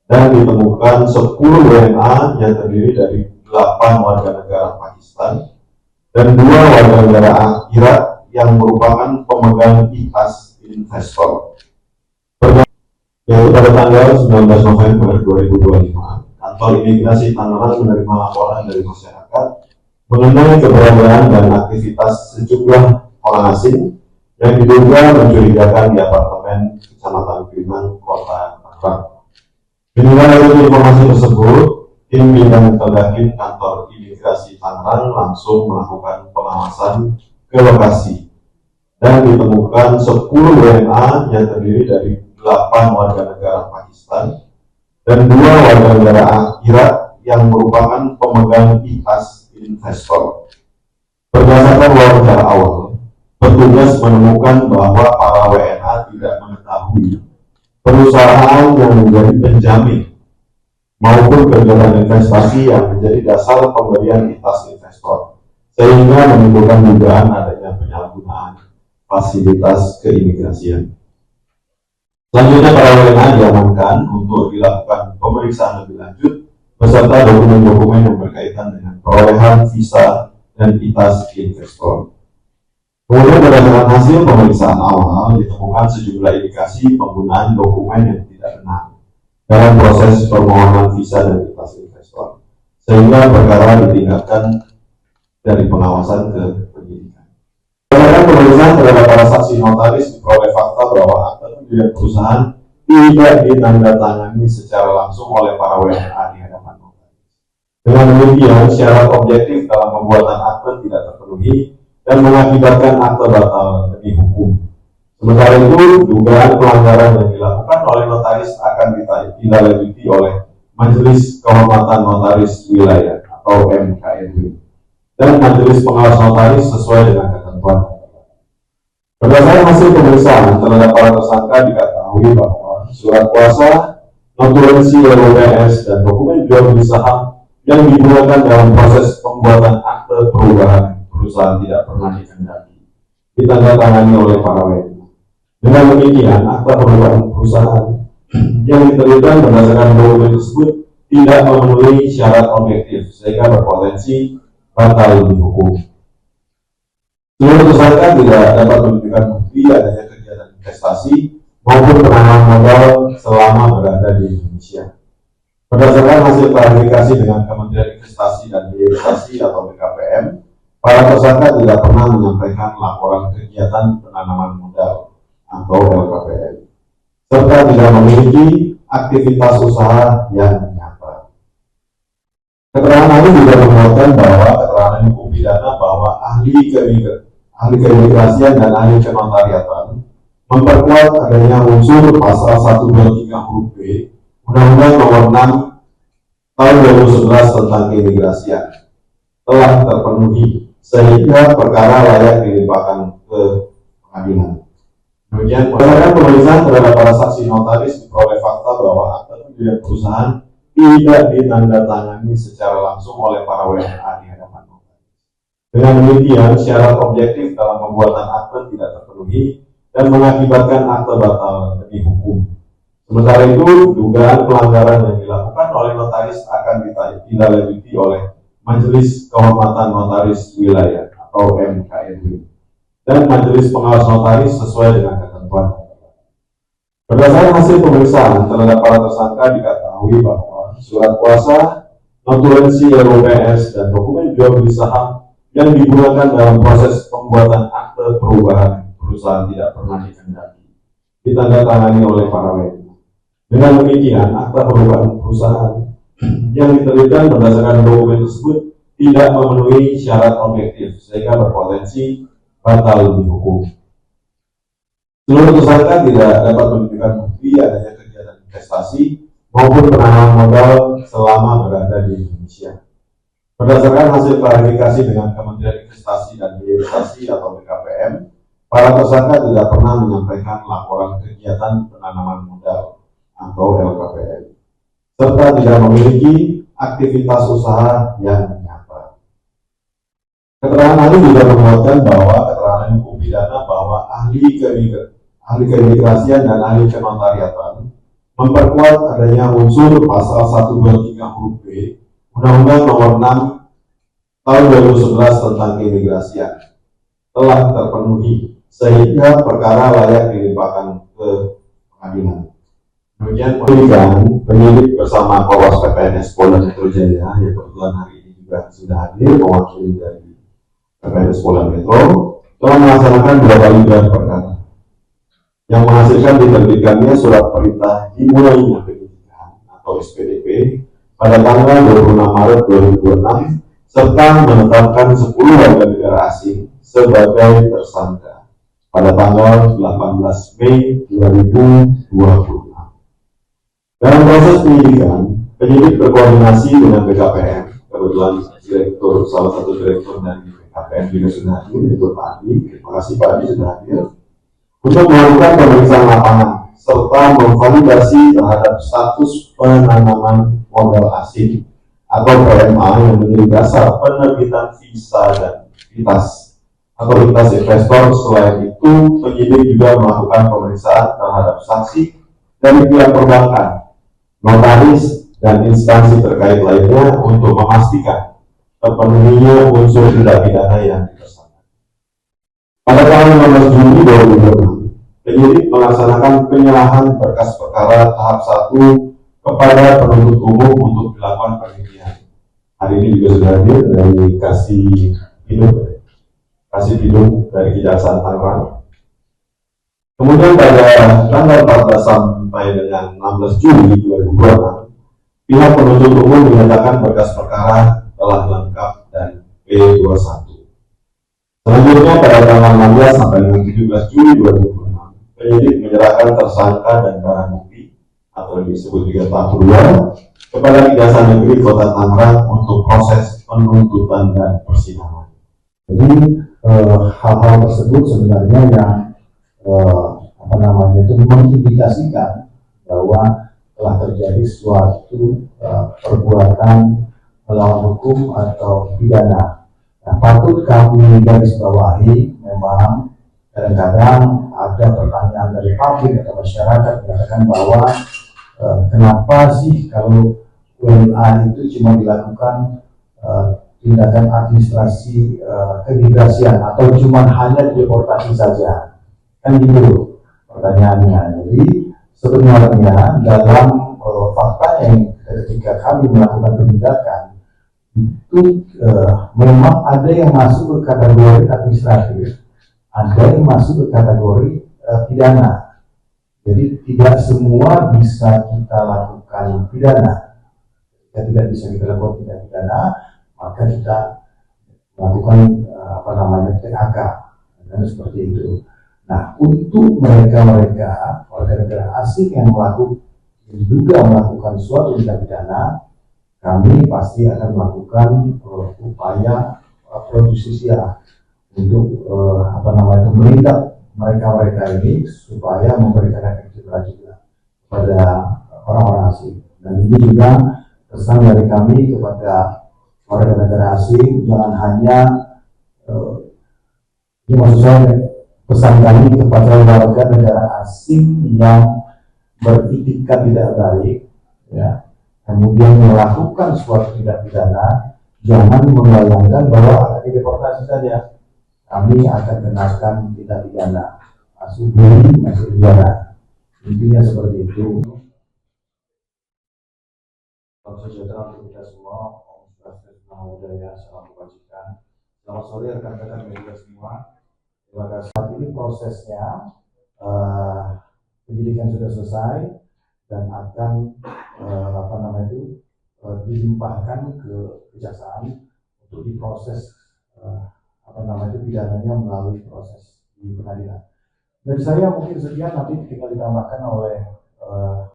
dan ditemukan 10 WNA yang terdiri dari 8 warga negara Pakistan dan 2 warga negara Irak yang merupakan pemegang IAS investor. Yaitu pada tanggal 19 November 2025, Kantor Imigrasi Tangerang menerima laporan dari masyarakat mengenai keberadaan dan aktivitas sejumlah orang asing yang diduga mencurigakan di apartemen Kecamatan Pinang, Kota Tangerang. Menilai informasi tersebut, tim bidang Terdakim Kantor Imigrasi Tangerang langsung melakukan pengawasan ke lokasi dan ditemukan 10 WNA yang terdiri dari 8 warga negara Pakistan dan 2 warga negara Irak yang merupakan pemegang IAS investor. Berdasarkan wawancara awal, petugas menemukan bahwa para WNA tidak mengetahui perusahaan yang menjadi penjamin maupun kegiatan investasi yang menjadi dasar pemberian IAS investor, sehingga menimbulkan dugaan adanya penyalahgunaan fasilitas keimigrasian. Selanjutnya, para WNA diamankan untuk dilakukan pemeriksaan lebih lanjut beserta dokumen-dokumen yang berkaitan dengan perolehan visa dan IAS investor. Kemudian berdasarkan hasil pemeriksaan awal ditemukan sejumlah indikasi penggunaan dokumen yang tidak benar dalam proses permohonan visa dan IAS investor, sehingga perkara ditingkatkan dari pengawasan ke penyidikan. Berdasarkan pemeriksaan terhadap para saksi notaris diperoleh fakta bahwa akta pendirian perusahaan tidak ditandatangani secara langsung oleh para WNA di hadapan notaris. Dengan demikian, syarat objektif dalam pembuatan akta tidak terpenuhi dan mengakibatkan akta batal demi hukum. Sementara itu, dugaan pelanggaran yang dilakukan oleh notaris akan ditindaklanjuti oleh Majelis Kehormatan Notaris Wilayah atau MKNW dan Majelis Pengawas Notaris sesuai dengan ketentuan. Berdasarkan hasil pemeriksaan terhadap para tersangka diketahui bahwa surat kuasa, notulensi LOPS, dan dokumen jual beli saham yang digunakan dalam proses pembuatan akte perubahan perusahaan tidak pernah dikehendaki ditandatangani oleh para WNA. Dengan demikian, akta perubahan perusahaan yang diterbitkan berdasarkan dokumen tersebut tidak memenuhi syarat objektif sehingga berpotensi batal dihukum. Seluruh tersangka tidak dapat menunjukkan bukti adanya kegiatan investasi maupun penanaman modal selama berada di Indonesia. Berdasarkan hasil klarifikasi dengan Kementerian Investasi dan Hilirisasi atau BKPM, para tersangka tidak pernah menyampaikan laporan kegiatan penanaman modal atau LKPM, serta tidak memiliki aktivitas usaha yang nyata. Keterangan ini juga menguatkan bahwa keterangan hukum pidana bahwa ahli keimigrasian dan ahli kenotariatan memperkuat adanya unsur pasal 123 huruf B Undang-Undang Nomor 6 Tahun 2011 tentang keimigrasian telah terpenuhi sehingga perkara layak dilimpahkan ke pengadilan. Kemudian, berdasarkan pemeriksaan terhadap para saksi notaris diperoleh fakta bahwa akta pendirian perusahaan tidak ditandatangani secara langsung oleh para WNA di hadapan notaris. Dengan demikian, syarat objektif dalam pembuatan akta tidak terpenuhi dan mengakibatkan akta batal demi hukum. Sementara itu, dugaan pelanggaran yang dilakukan oleh notaris akan ditindaklanjuti oleh Majelis Kehormatan Notaris Wilayah atau MKNW dan Majelis Pengawas Notaris sesuai dengan ketentuan. Berdasarkan hasil pemeriksaan terhadap para tersangka diketahui bahwa surat kuasa, notulensi LOPS, dan dokumen jual beli saham yang digunakan dalam proses pembuatan akte perubahan perusahaan tidak pernah dikehendaki ditandatangani oleh para WNA. Dengan demikian, akta perubahan perusahaan yang diterbitkan berdasarkan dokumen tersebut tidak memenuhi syarat objektif sehingga berpotensi batal dihukum. Seluruh tersangka tidak dapat menunjukkan bukti adanya kegiatan investasi maupun penanaman modal selama berada di Indonesia. Berdasarkan hasil klarifikasi dengan Kementerian Investasi dan Hilirisasi atau BKPM, para tersangka tidak pernah menyampaikan laporan kegiatan penanaman modal atau LKPM, serta tidak memiliki aktivitas usaha yang nyata. Keterangan ini juga menguatkan bahwa keterangan hukum pidana bahwa ahli keimigrasian dan ahli kenotariatan memperkuat adanya unsur pasal 123 huruf B Undang-Undang Nomor 6 Tahun 2011 tentang keimigrasian telah terpenuhi sehingga perkara layak dilimpahkan ke pengadilan. Kemudian penyidik bersama Polres PPNS Polda Metro Jaya yang kebetulan hari ini juga sudah hadir mewakili dari PPNS Polda Metro telah melaksanakan 2 kali gelar perkara yang menghasilkan diterbitkannya surat perintah dimulainya penyidikan atau SPDP pada tanggal 26 Maret 2026 serta menetapkan 10 warga negara asing sebagai tersangka pada tanggal 18 Mei 2026. Dalam proses penyidikan, penyidik berkoordinasi dengan BKPM, kebetulan salah satu direktur dari BKPM juga sudah hadir, yaitu Pak Adi. Terima kasih Pak Adi sudah hadir untuk melakukan pemeriksaan lapangan serta memvalidasi terhadap status penanaman modal asing atau PMA yang menjadi dasar penerbitan visa dan vitas atau vitas investor. Selain itu, penyidik juga melakukan pemeriksaan terhadap saksi dari pihak perbankan, notaris, dan instansi terkait lainnya untuk memastikan terpenuhinya unsur tindak pidana yang ditersangkakan. Pada tanggal 15 Juni 2026, penyidik melaksanakan penyerahan berkas perkara tahap 1 kepada penuntut umum untuk dilakukan penelitian. Hari ini juga sudah hadir dari Kasih Bidung dari Kejaksaan Tangerang. Kemudian pada tanggal 14 sampai dengan 16 Juli 2026, pihak penuntut umum menyatakan berkas perkara telah lengkap dan P21. Selanjutnya pada tanggal 16 sampai dengan 17 Juli 2026, penyidik menyerahkan tersangka dan barang bukti atau disebut juga tahap 2 kepada Kejaksaan Negeri Kota Tangerang untuk proses penuntutan dan persidangan. Jadi hal-hal tersebut sebenarnya yang itu mengindikasikan bahwa telah terjadi suatu perbuatan melawan hukum atau pidana. Nah, patut kami garis bawahi, memang kadang-kadang ada pertanyaan dari publik atau masyarakat mengatakan bahwa kenapa sih kalau WNA itu cuma dilakukan tindakan administrasi keimigrasian atau cuma hanya deportasi saja, kan gitu pertanyaannya. Jadi sebenarnya dalam fakta yang ketika kami melakukan penindakan itu memang ada yang masuk ke kategori administratif, ada yang masuk ke kategori pidana. Jadi tidak semua bisa kita lakukan pidana. Jika tidak bisa kita lakukan pidana, maka kita melakukan THK dan seperti itu. Nah, untuk mereka-mereka warga negara asing yang juga melakukan suatu tindak pidana, kami pasti akan melakukan upaya pro justisia untuk menindak mereka-mereka ini supaya memberikan efek jerah juga kepada orang-orang asing. Dan ini juga pesan dari kami kepada warga negara asing, jangan hanya ini maksud saya pesan kami kepada warga negara asing yang beritikat tidak baik, ya, kemudian melakukan suatu tindak pidana, jangan membayangkan bahwa akan dideportasi saja. Kami akan kenakan tindak pidana, masuk penjara. Intinya seperti itu. Salam sejahtera untuk kita semua. Om Swastiastu, Budaya, salam kebajikan. Selamat sore rekan-rekan media semua. Terima kasih. Saat ini prosesnya penyidikan sudah selesai dan akan dilimpahkan ke kejaksaan untuk diproses pidananya melalui proses di pengadilan. Dari saya mungkin sekian, nanti tinggal ditambahkan oleh